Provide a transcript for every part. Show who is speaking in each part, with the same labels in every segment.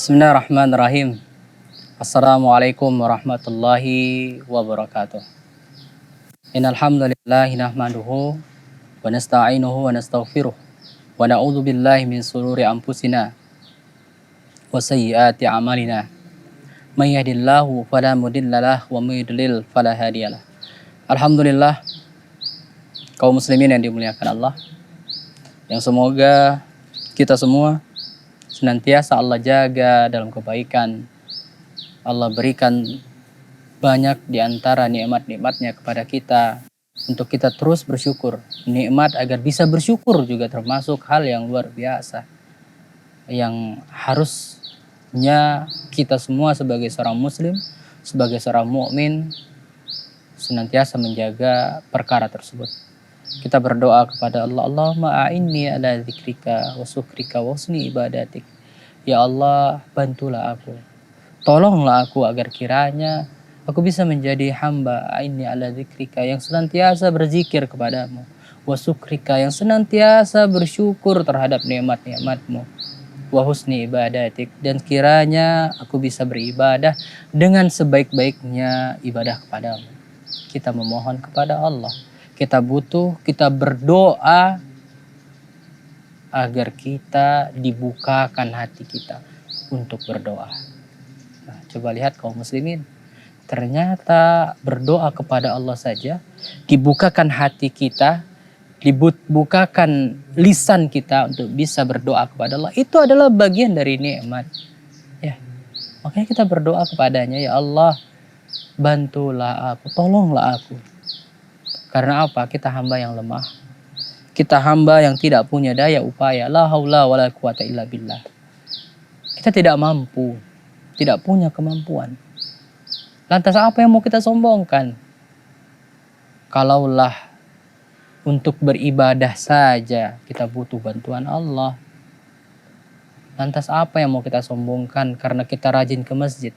Speaker 1: Bismillahirrahmanirrahim. Assalamualaikum warahmatullahi wabarakatuh. Innal hamdalillah nahmaduhu wa nasta'inuhu wa nastaghfiruh wa na'udzu billahi min shururi anfusina wa sayyiati a'malina. May yahdihillahu fala mudhillalah wa may yudlil fala hadiyalah. Alhamdulillah, kaum muslimin yang dimuliakan Allah, yang semoga kita semua senantiasa Allah jaga dalam kebaikan. Allah berikan banyak di antara nikmat-nikmatnya kepada kita untuk kita terus bersyukur. Nikmat agar bisa bersyukur juga termasuk hal yang luar biasa yang harusnya kita semua sebagai seorang muslim, sebagai seorang mukmin senantiasa menjaga perkara tersebut. Kita berdoa kepada Allah, Allahumma a'inni ala zikrika wa syukrika wa husni ibadatik. Ya Allah, bantulah aku, tolonglah aku agar kiranya aku bisa menjadi hamba a'inni ala zikrika yang senantiasa berzikir kepadamu, wa syukrika yang senantiasa bersyukur terhadap nikmat-nikmatmu, wa husni ibadatik dan kiranya aku bisa beribadah dengan sebaik-baiknya ibadah kepadamu. Kita memohon kepada Allah, kita butuh, kita berdoa agar kita dibukakan hati kita untuk berdoa. Nah, coba lihat kaum muslimin, ternyata berdoa kepada Allah saja, dibukakan hati kita, dibukakan lisan kita untuk bisa berdoa kepada Allah, itu adalah bagian dari nikmat. Ya, makanya kita berdoa kepadanya, ya Allah, bantulah aku, tolonglah aku. Karena apa? Kita hamba yang lemah. Kita hamba yang tidak punya daya upaya. La haula wala quwata illa billah. Kita tidak mampu, tidak punya kemampuan. Lantas apa yang mau kita sombongkan? Kalaulah untuk beribadah saja kita butuh bantuan Allah. Lantas apa yang mau kita sombongkan karena kita rajin ke masjid?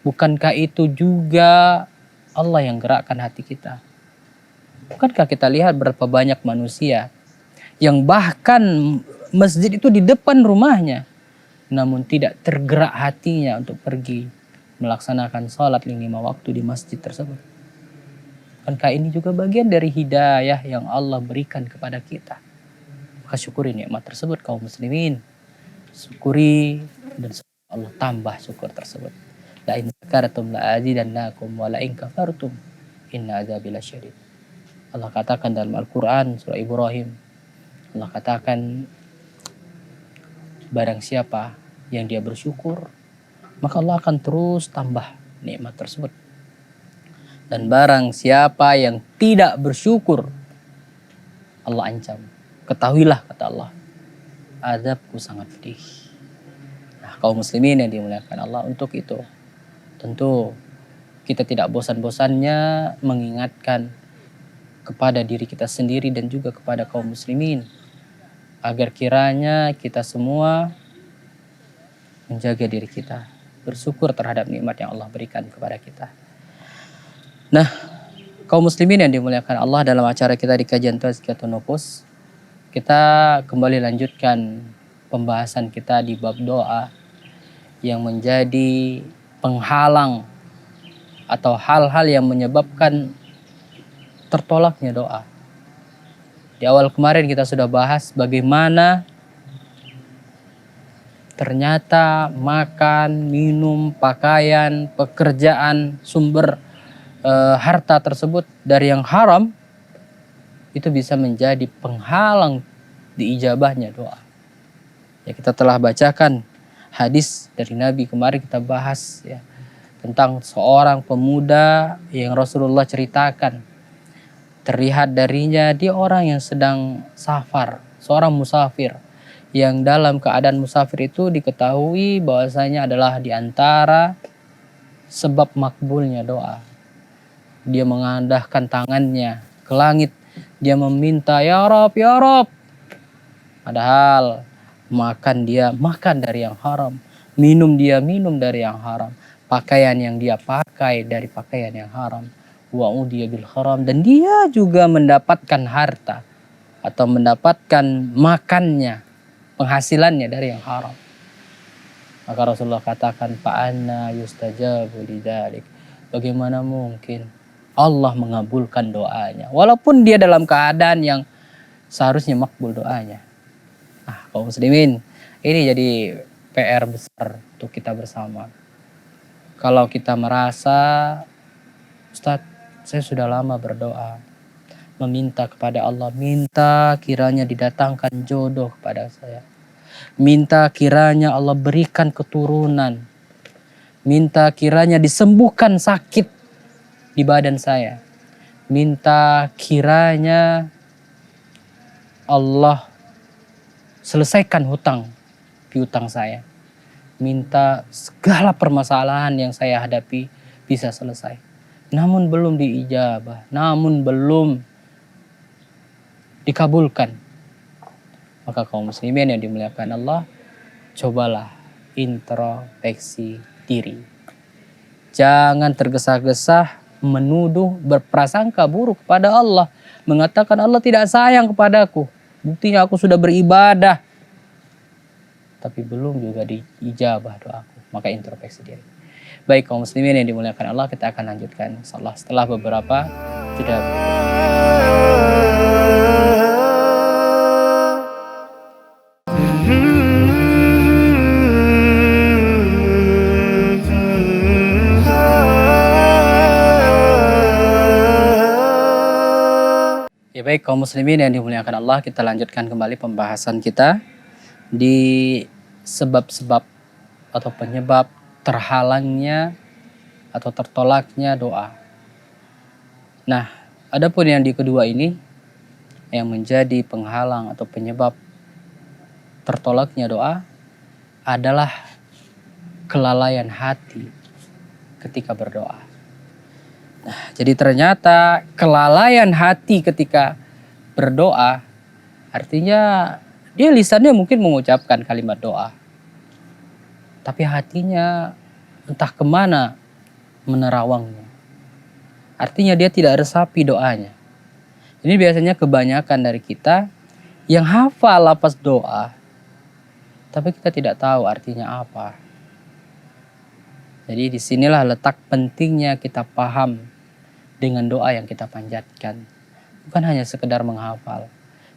Speaker 1: Bukankah itu juga Allah yang gerakkan hati kita? Bukankah kita lihat berapa banyak manusia yang bahkan masjid itu di depan rumahnya, namun tidak tergerak hatinya untuk pergi melaksanakan sholat 5 waktu di masjid tersebut. Bukankah ini juga bagian dari hidayah yang Allah berikan kepada kita? Maka syukuri nikmat tersebut kaum muslimin. Syukuri dan Allah tambah syukur tersebut. La in syakartum la azidannakum wa la in kafartum inna adzabi lasyadid. Allah katakan dalam Al-Quran surah Ibrahim, Allah katakan barang siapa yang dia bersyukur maka Allah akan terus tambah nikmat tersebut. Dan barang siapa yang tidak bersyukur Allah ancam, ketahuilah kata Allah, azabku sangat pedih. Nah, kaum muslimin yang dimuliakan Allah, untuk itu tentu kita tidak bosan-bosannya mengingatkan kepada diri kita sendiri dan juga kepada kaum muslimin agar kiranya kita semua menjaga diri kita, bersyukur terhadap nikmat yang Allah berikan kepada kita. Nah, kaum muslimin yang dimuliakan Allah, dalam acara kita di kajian Tazkiyatun Nufus, kita kembali lanjutkan pembahasan kita di bab doa yang menjadi penghalang atau hal-hal yang menyebabkan tertolaknya doa. Di awal kemarin kita sudah bahas bagaimana ternyata makan, minum, pakaian, pekerjaan, sumber harta tersebut dari yang haram itu bisa menjadi penghalang diijabahnya doa. Ya, kita telah bacakan hadis dari Nabi kemarin, kita bahas ya tentang seorang pemuda yang Rasulullah ceritakan. Terlihat darinya dia orang yang sedang safar, seorang musafir, yang dalam keadaan musafir itu diketahui bahwasanya adalah di antara sebab makbulnya doa. Dia mengadahkan tangannya ke langit, dia meminta ya Rob, ya Rob. Padahal dia makan dari yang haram, minum dari yang haram, pakaian yang dia pakai dari pakaian yang haram. Wa'udhiya bil haram, dan dia juga mendapatkan harta atau mendapatkan makannya, penghasilannya dari yang haram. Maka Rasulullah katakan, fa'anna yustajabu lidzalik. Bagaimana mungkin Allah mengabulkan doanya walaupun dia dalam keadaan yang seharusnya makbul doanya. Kaum muslimin, ini jadi PR besar untuk kita bersama. Kalau kita merasa, Ustadz, saya sudah lama berdoa, meminta kepada Allah, minta kiranya didatangkan jodoh kepada saya, minta kiranya Allah berikan keturunan, minta kiranya disembuhkan sakit di badan saya, minta kiranya Allah selesaikan hutang piutang saya, minta segala permasalahan yang saya hadapi bisa selesai. Namun belum diijabah, namun belum dikabulkan. Maka kaum muslimin yang dimuliakan Allah, cobalah introspeksi diri. Jangan tergesa-gesa menuduh, berprasangka buruk kepada Allah, mengatakan Allah tidak sayang kepadaku, buktinya aku sudah beribadah tapi belum juga diijabah doaku. Maka introspeksi diri. Baik kaum muslimin yang dimuliakan Allah, kita akan lanjutkan insyaallah setelah beberapa jeda. Ya baik kaum muslimin yang dimuliakan Allah, kita lanjutkan kembali pembahasan kita di sebab-sebab atau penyebab terhalangnya atau tertolaknya doa. Nah, adapun yang di kedua ini yang menjadi penghalang atau penyebab tertolaknya doa adalah kelalaian hati ketika berdoa. Nah, jadi ternyata kelalaian hati ketika berdoa artinya dia lisannya mungkin mengucapkan kalimat doa, tapi hatinya entah kemana menerawangnya. Artinya dia tidak resapi doanya. Ini biasanya kebanyakan dari kita yang hafal lafaz doa, tapi kita tidak tahu artinya apa. Jadi disinilah letak pentingnya kita paham dengan doa yang kita panjatkan. Bukan hanya sekedar menghafal,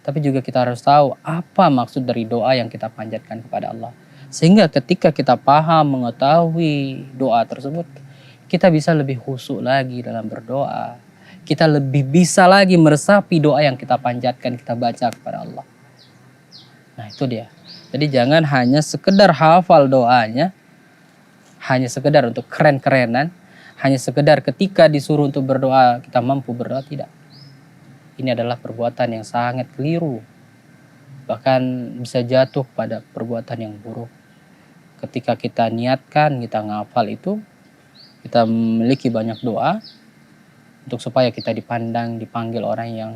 Speaker 1: tapi juga kita harus tahu apa maksud dari doa yang kita panjatkan kepada Allah. Sehingga ketika kita paham, mengetahui doa tersebut, kita bisa lebih khusyuk lagi dalam berdoa. Kita lebih bisa lagi meresapi doa yang kita panjatkan, kita baca kepada Allah. Nah itu dia. Jadi jangan hanya sekedar hafal doanya, hanya sekedar untuk keren-kerenan, hanya sekedar ketika disuruh untuk berdoa kita mampu berdoa, tidak. Ini adalah perbuatan yang sangat keliru. Bahkan bisa jatuh pada perbuatan yang buruk. Ketika kita niatkan, kita ngafal itu, kita memiliki banyak doa untuk supaya kita dipandang, dipanggil orang yang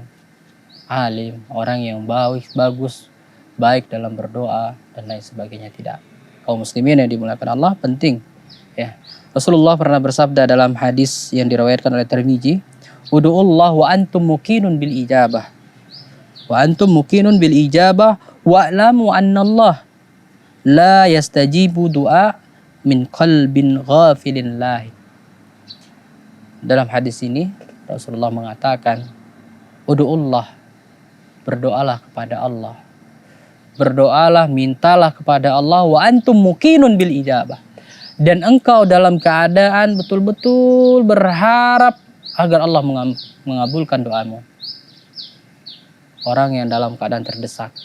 Speaker 1: alim, orang yang bagus, baik dalam berdoa dan lain sebagainya. Tidak. Kaum muslimin yang dimuliakan Allah, penting ya. Rasulullah pernah bersabda dalam hadis yang diriwayatkan oleh Tirmizi, "Ud'ullah wa antum muqinun bil ijabah. Wa antum muqinun bil ijabah wa'lamu anna Allah la yastajibu du'a min qalbin ghafilin lahi." Dalam hadis ini Rasulullah mengatakan, "Ud'ullah, berdoalah kepada Allah. Berdoalah, mintalah kepada Allah wa antum muqinun bil ijabah. Dan engkau dalam keadaan betul-betul berharap agar Allah mengabulkan doamu." Orang yang dalam keadaan terdesak,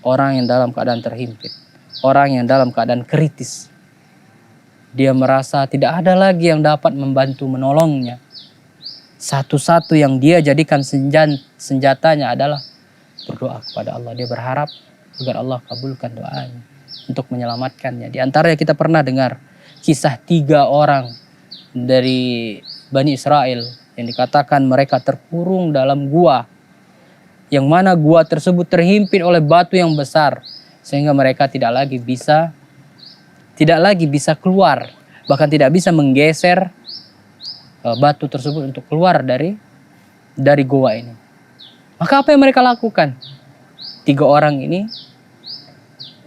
Speaker 1: orang yang dalam keadaan terhimpit, orang yang dalam keadaan kritis, dia merasa tidak ada lagi yang dapat membantu menolongnya. Satu-satu yang dia jadikan senjatanya adalah berdoa kepada Allah. Dia berharap agar Allah kabulkan doanya untuk menyelamatkannya. Di antaranya kita pernah dengar kisah 3 orang dari Bani Israel yang dikatakan mereka terkurung dalam gua, yang mana gua tersebut terhimpit oleh batu yang besar sehingga mereka tidak lagi bisa keluar, bahkan tidak bisa menggeser batu tersebut untuk keluar dari gua ini. Maka apa yang mereka lakukan? 3 orang ini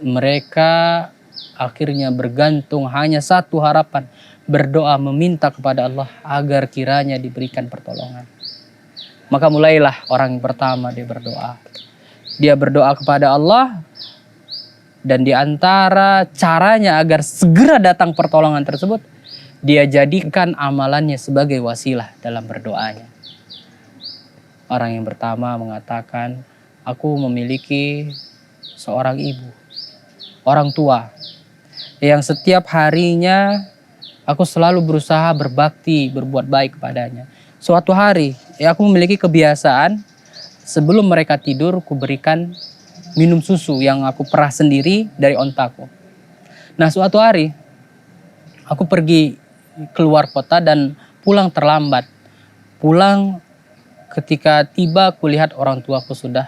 Speaker 1: mereka akhirnya bergantung hanya satu harapan, berdoa meminta kepada Allah agar kiranya diberikan pertolongan. Maka mulailah orang yang pertama dia berdoa. Dia berdoa kepada Allah, dan di antara caranya agar segera datang pertolongan tersebut, dia jadikan amalannya sebagai wasilah dalam berdoanya. Orang yang pertama mengatakan, aku memiliki seorang ibu, orang tua, yang setiap harinya aku selalu berusaha berbakti, berbuat baik kepadanya. Suatu hari, aku memiliki kebiasaan, sebelum mereka tidur, aku berikan minum susu yang aku perah sendiri dari ontaku. Nah, suatu hari aku pergi keluar kota dan pulang terlambat. Pulang ketika tiba aku lihat orang tuaku sudah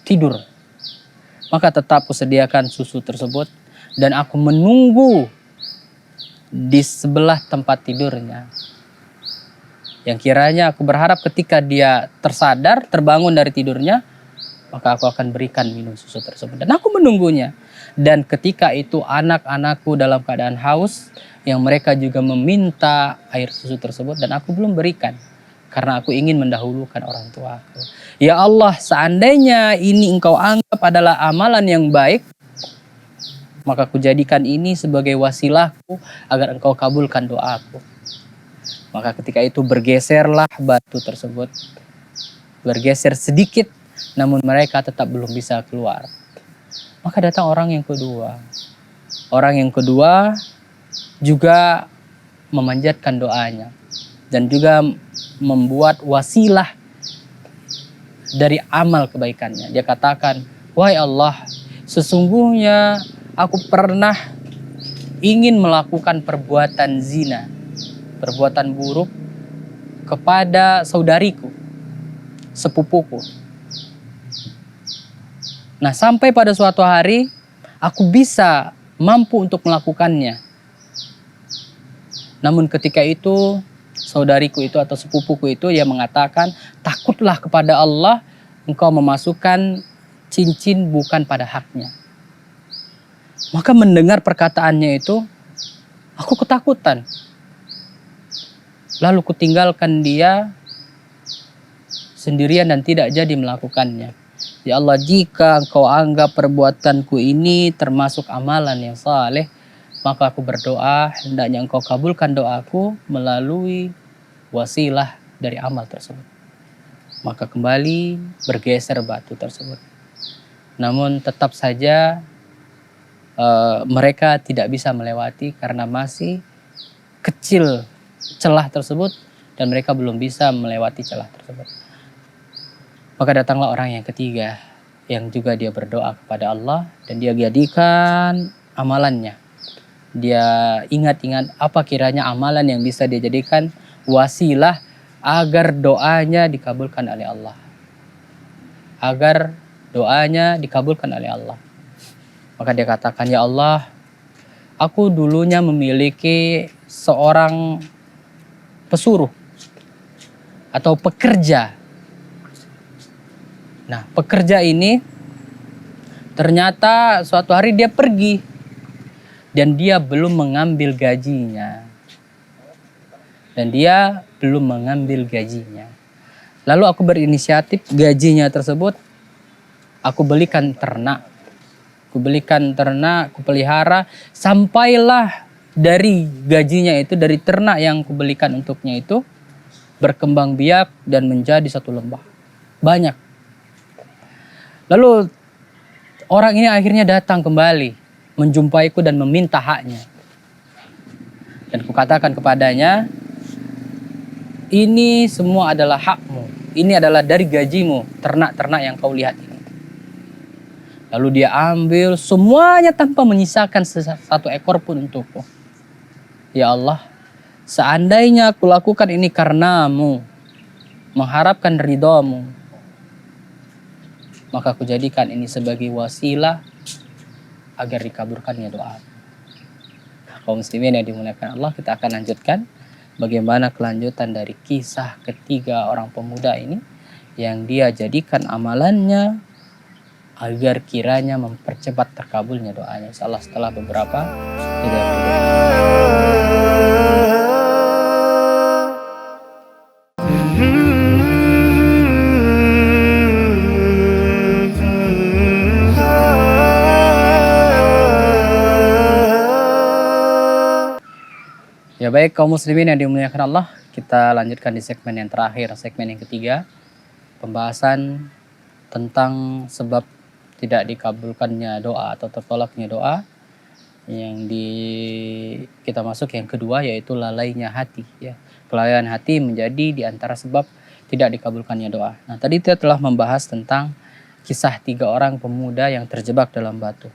Speaker 1: tidur. Maka tetap aku sediakan susu tersebut dan aku menunggu di sebelah tempat tidurnya. Yang kiranya aku berharap ketika dia tersadar, terbangun dari tidurnya, maka aku akan berikan minum susu tersebut. Dan aku menunggunya. Dan ketika itu anak-anakku dalam keadaan haus, yang mereka juga meminta air susu tersebut, dan aku belum berikan. Karena aku ingin mendahulukan orang tuaku. Ya Allah, seandainya ini engkau anggap adalah amalan yang baik, maka aku jadikan ini sebagai wasilahku agar engkau kabulkan doaku. Maka ketika itu bergeserlah batu tersebut. Bergeser sedikit, namun mereka tetap belum bisa keluar. Maka datang orang yang kedua. Orang yang kedua juga memanjatkan doanya. Dan juga membuat wasilah dari amal kebaikannya. Dia katakan, wahai Allah, sesungguhnya aku pernah ingin melakukan perbuatan zina, perbuatan buruk kepada saudariku, sepupuku. Nah, sampai pada suatu hari aku bisa mampu untuk melakukannya. Namun ketika itu saudariku itu atau sepupuku itu dia mengatakan, takutlah kepada Allah, engkau memasukkan cincin bukan pada haknya. Maka mendengar perkataannya itu, aku ketakutan. Lalu kutinggalkan dia sendirian dan tidak jadi melakukannya. Ya Allah, jika engkau anggap perbuatanku ini termasuk amalan yang saleh, maka aku berdoa hendaknya engkau kabulkan doaku melalui wasilah dari amal tersebut. Maka kembali bergeser batu tersebut. Namun tetap saja mereka tidak bisa melewati karena masih kecil celah tersebut dan mereka belum bisa melewati celah tersebut. Maka datanglah orang yang ketiga yang juga dia berdoa kepada Allah dan dia jadikan amalannya. Dia ingat-ingat apa kiranya amalan yang bisa dia jadikan wasilah agar doanya dikabulkan oleh Allah. Agar doanya dikabulkan oleh Allah. Maka dia katakan, ya Allah, aku dulunya memiliki seorang pesuruh atau pekerja. Nah, pekerja ini ternyata suatu hari dia pergi dan dia belum mengambil gajinya. Dan dia belum mengambil gajinya. Lalu aku berinisiatif gajinya tersebut aku belikan ternak. Aku belikan ternak, aku pelihara sampailah dari gajinya itu, dari ternak yang aku belikan untuknya itu berkembang biak dan menjadi satu lembah. Banyak. Lalu orang ini akhirnya datang kembali menjumpaiku dan meminta haknya. Dan kukatakan kepadanya, ini semua adalah hakmu. Ini adalah dari gajimu, ternak-ternak yang kau lihat ini. Lalu dia ambil semuanya tanpa menyisakan satu ekor pun untukku. Ya Allah, seandainya aku lakukan ini karenamu, mengharapkan ridhamu, maka aku jadikan ini sebagai wasilah agar dikabulkannya doa. Kaum muslimin yang dimuliakan Allah, kita akan lanjutkan bagaimana kelanjutan dari kisah ketiga orang pemuda ini yang dia jadikan amalannya agar kiranya mempercepat terkabulnya doanya. Insyaallah setelah beberapa jeda berikut. Ya baik kaum muslimin yang dimuliakan Allah, kita lanjutkan di segmen yang terakhir, segmen yang ketiga, pembahasan tentang sebab tidak dikabulkannya doa atau tertolaknya doa. Kita masuk yang kedua, yaitu lalainya hati, ya. Kelalaian hati menjadi di antara sebab tidak dikabulkannya doa. Nah, tadi kita telah membahas tentang kisah 3 orang pemuda yang terjebak dalam batu.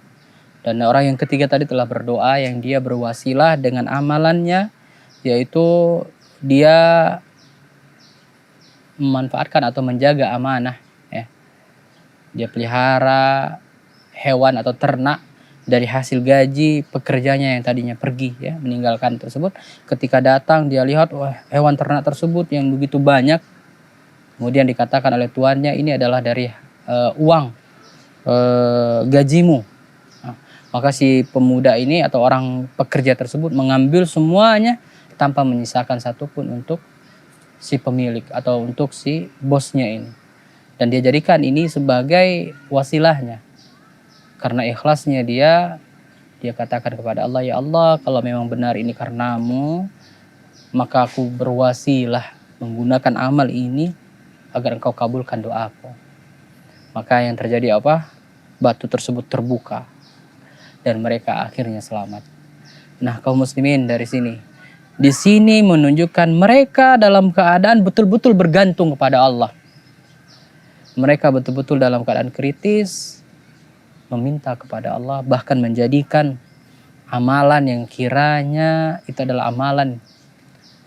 Speaker 1: Dan orang yang ketiga tadi telah berdoa yang dia berwasilah dengan amalannya, yaitu dia memanfaatkan atau menjaga amanah, ya. Dia pelihara hewan atau ternak dari hasil gaji pekerjanya yang tadinya pergi, ya, meninggalkan tersebut. Ketika datang dia lihat, wah, hewan ternak tersebut yang begitu banyak. Kemudian dikatakan oleh tuannya, ini adalah dari uang gajimu. Nah, maka si pemuda ini atau orang pekerja tersebut mengambil semuanya tanpa menyisakan satupun untuk si pemilik atau untuk si bosnya ini. Dan dia jadikan ini sebagai wasilahnya. Karena ikhlasnya dia katakan kepada Allah, ya Allah, kalau memang benar ini karenamu, maka aku berwasilah menggunakan amal ini agar engkau kabulkan doaku. Maka yang terjadi apa? Batu tersebut terbuka dan mereka akhirnya selamat. Nah, kaum muslimin di sini menunjukkan mereka dalam keadaan betul-betul bergantung kepada Allah. Mereka betul-betul dalam keadaan kritis, meminta kepada Allah, bahkan menjadikan amalan yang kiranya itu adalah amalan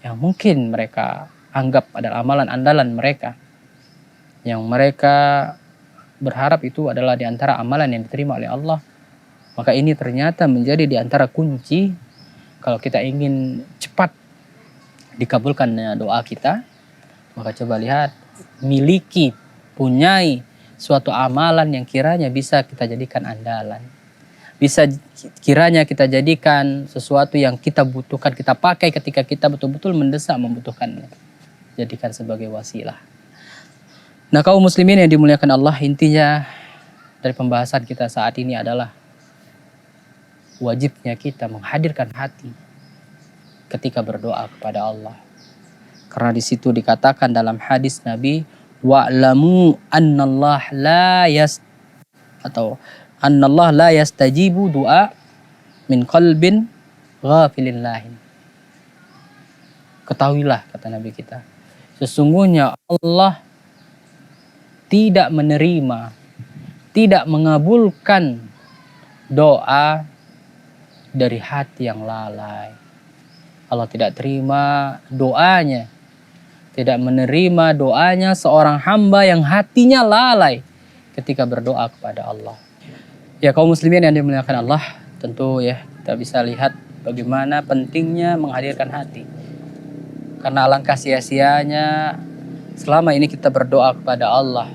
Speaker 1: yang mungkin mereka anggap adalah amalan andalan mereka, yang mereka berharap itu adalah di antara amalan yang diterima oleh Allah. Maka ini ternyata menjadi di antara kunci kalau kita ingin cepat dikabulkannya doa kita. Maka coba lihat, punyai suatu amalan yang kiranya bisa kita jadikan andalan. Bisa kiranya kita jadikan sesuatu yang kita butuhkan, kita pakai ketika kita betul-betul mendesak membutuhkannya. Jadikan sebagai wasilah. Nah, kaum muslimin yang dimuliakan Allah, intinya dari pembahasan kita saat ini adalah wajibnya kita menghadirkan hati ketika berdoa kepada Allah. Karena di situ dikatakan dalam hadis Nabi, wa'lamu annallah la yastajibu du'a min qalbin ghafilin lahin. Ketahuilah, kata Nabi kita, sesungguhnya Allah tidak menerima, tidak mengabulkan doa dari hati yang lalai. Allah tidak terima doanya, tidak menerima doanya seorang hamba yang hatinya lalai ketika berdoa kepada Allah. Ya, kaum muslimin yang dimuliakan Allah, tentu ya kita bisa lihat bagaimana pentingnya menghadirkan hati. Karena alangkah sia-sianya selama ini kita berdoa kepada Allah,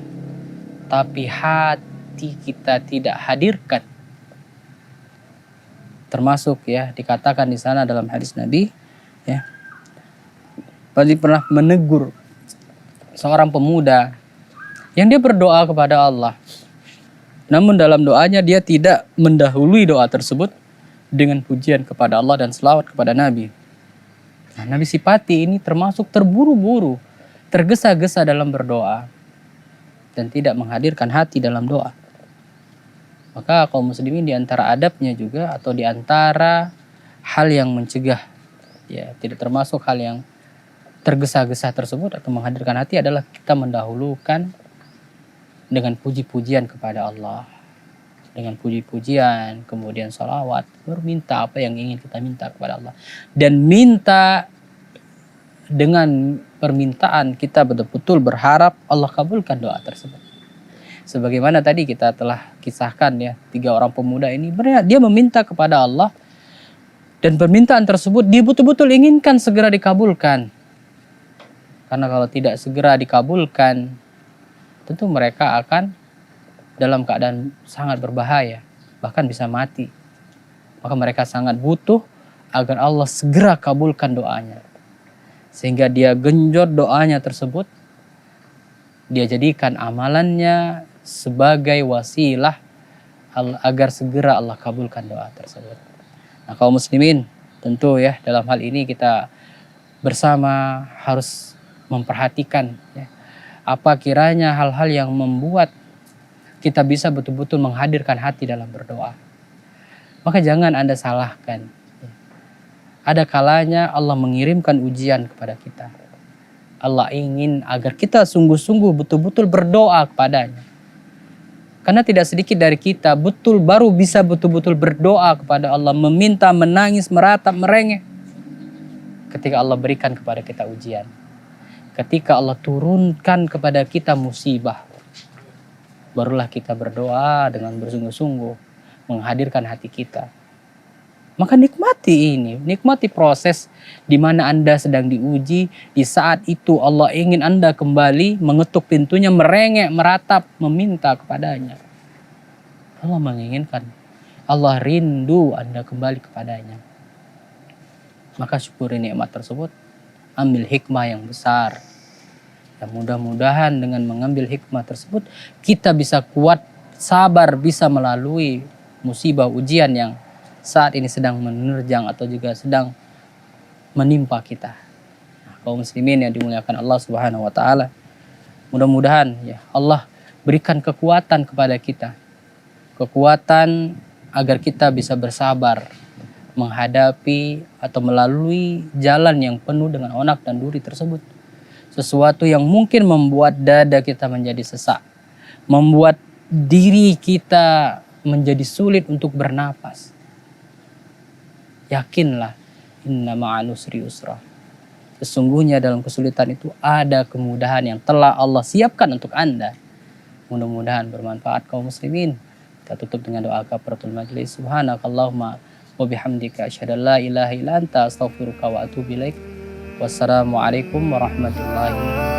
Speaker 1: tapi hati kita tidak hadirkan. Termasuk ya dikatakan di sana dalam hadis Nabi, ya, Nabi pernah menegur seorang pemuda yang dia berdoa kepada Allah. Namun dalam doanya dia tidak mendahului doa tersebut dengan pujian kepada Allah dan selawat kepada Nabi. Nah, Nabi sifati ini termasuk terburu-buru, tergesa-gesa dalam berdoa dan tidak menghadirkan hati dalam doa. Maka kaum muslimin di antara adabnya juga atau di antara hal yang mencegah, ya, tidak termasuk hal yang tergesa-gesa tersebut atau menghadirkan hati adalah kita mendahulukan dengan puji-pujian kepada Allah. Dengan puji-pujian, kemudian salawat, baru minta apa yang ingin kita minta kepada Allah. Dan minta dengan permintaan kita betul-betul berharap Allah kabulkan doa tersebut. Sebagaimana tadi kita telah kisahkan ya, 3 orang pemuda ini dia meminta kepada Allah dan permintaan tersebut dia betul-betul inginkan segera dikabulkan. Karena kalau tidak segera dikabulkan, tentu mereka akan dalam keadaan sangat berbahaya, bahkan bisa mati. Maka mereka sangat butuh agar Allah segera kabulkan doanya. Sehingga dia genjot doanya tersebut, dia jadikan amalannya sebagai wasilah agar segera Allah kabulkan doa tersebut. Nah, kaum muslimin, tentu ya dalam hal ini kita bersama harus memperhatikan ya, apa kiranya hal-hal yang membuat kita bisa betul-betul menghadirkan hati dalam berdoa. Maka jangan Anda salahkan. Ada kalanya Allah mengirimkan ujian kepada kita. Allah ingin agar kita sungguh-sungguh betul-betul berdoa kepadanya. Karena tidak sedikit dari kita baru bisa betul-betul berdoa kepada Allah, meminta, menangis, meratap, merengek ketika Allah berikan kepada kita ujian. Ketika Allah turunkan kepada kita musibah, barulah kita berdoa dengan bersungguh-sungguh, menghadirkan hati kita. Maka nikmati proses di mana Anda sedang diuji. Di saat itu Allah ingin Anda kembali mengetuk pintunya, merengek, meratap, meminta kepadanya. Allah menginginkan, Allah rindu Anda kembali kepadanya. Maka syukuri nikmat tersebut, ambil hikmah yang besar. Dan mudah-mudahan dengan mengambil hikmah tersebut, kita bisa kuat, sabar, bisa melalui musibah ujian yang saat ini sedang menerjang atau juga sedang menimpa kita. Nah, kaum muslimin yang dimuliakan Allah Subhanahu wa taala, mudah-mudahan ya Allah berikan kekuatan kepada kita. Kekuatan agar kita bisa bersabar menghadapi atau melalui jalan yang penuh dengan onak dan duri tersebut. Sesuatu yang mungkin membuat dada kita menjadi sesak, membuat diri kita menjadi sulit untuk bernapas. Yakinlah, inna ma'al usri usra. Sesungguhnya dalam kesulitan itu ada kemudahan yang telah Allah siapkan untuk Anda. Mudah-mudahan bermanfaat kaum muslimin. Kita tutup dengan doa kafaratul majlis. Subhanakallahumma wa bihamdika asyhadu an la ilaha illa anta astaghfiruka wa atubu ilaik. Wassalamualaikum warahmatullahi wabarakatuh.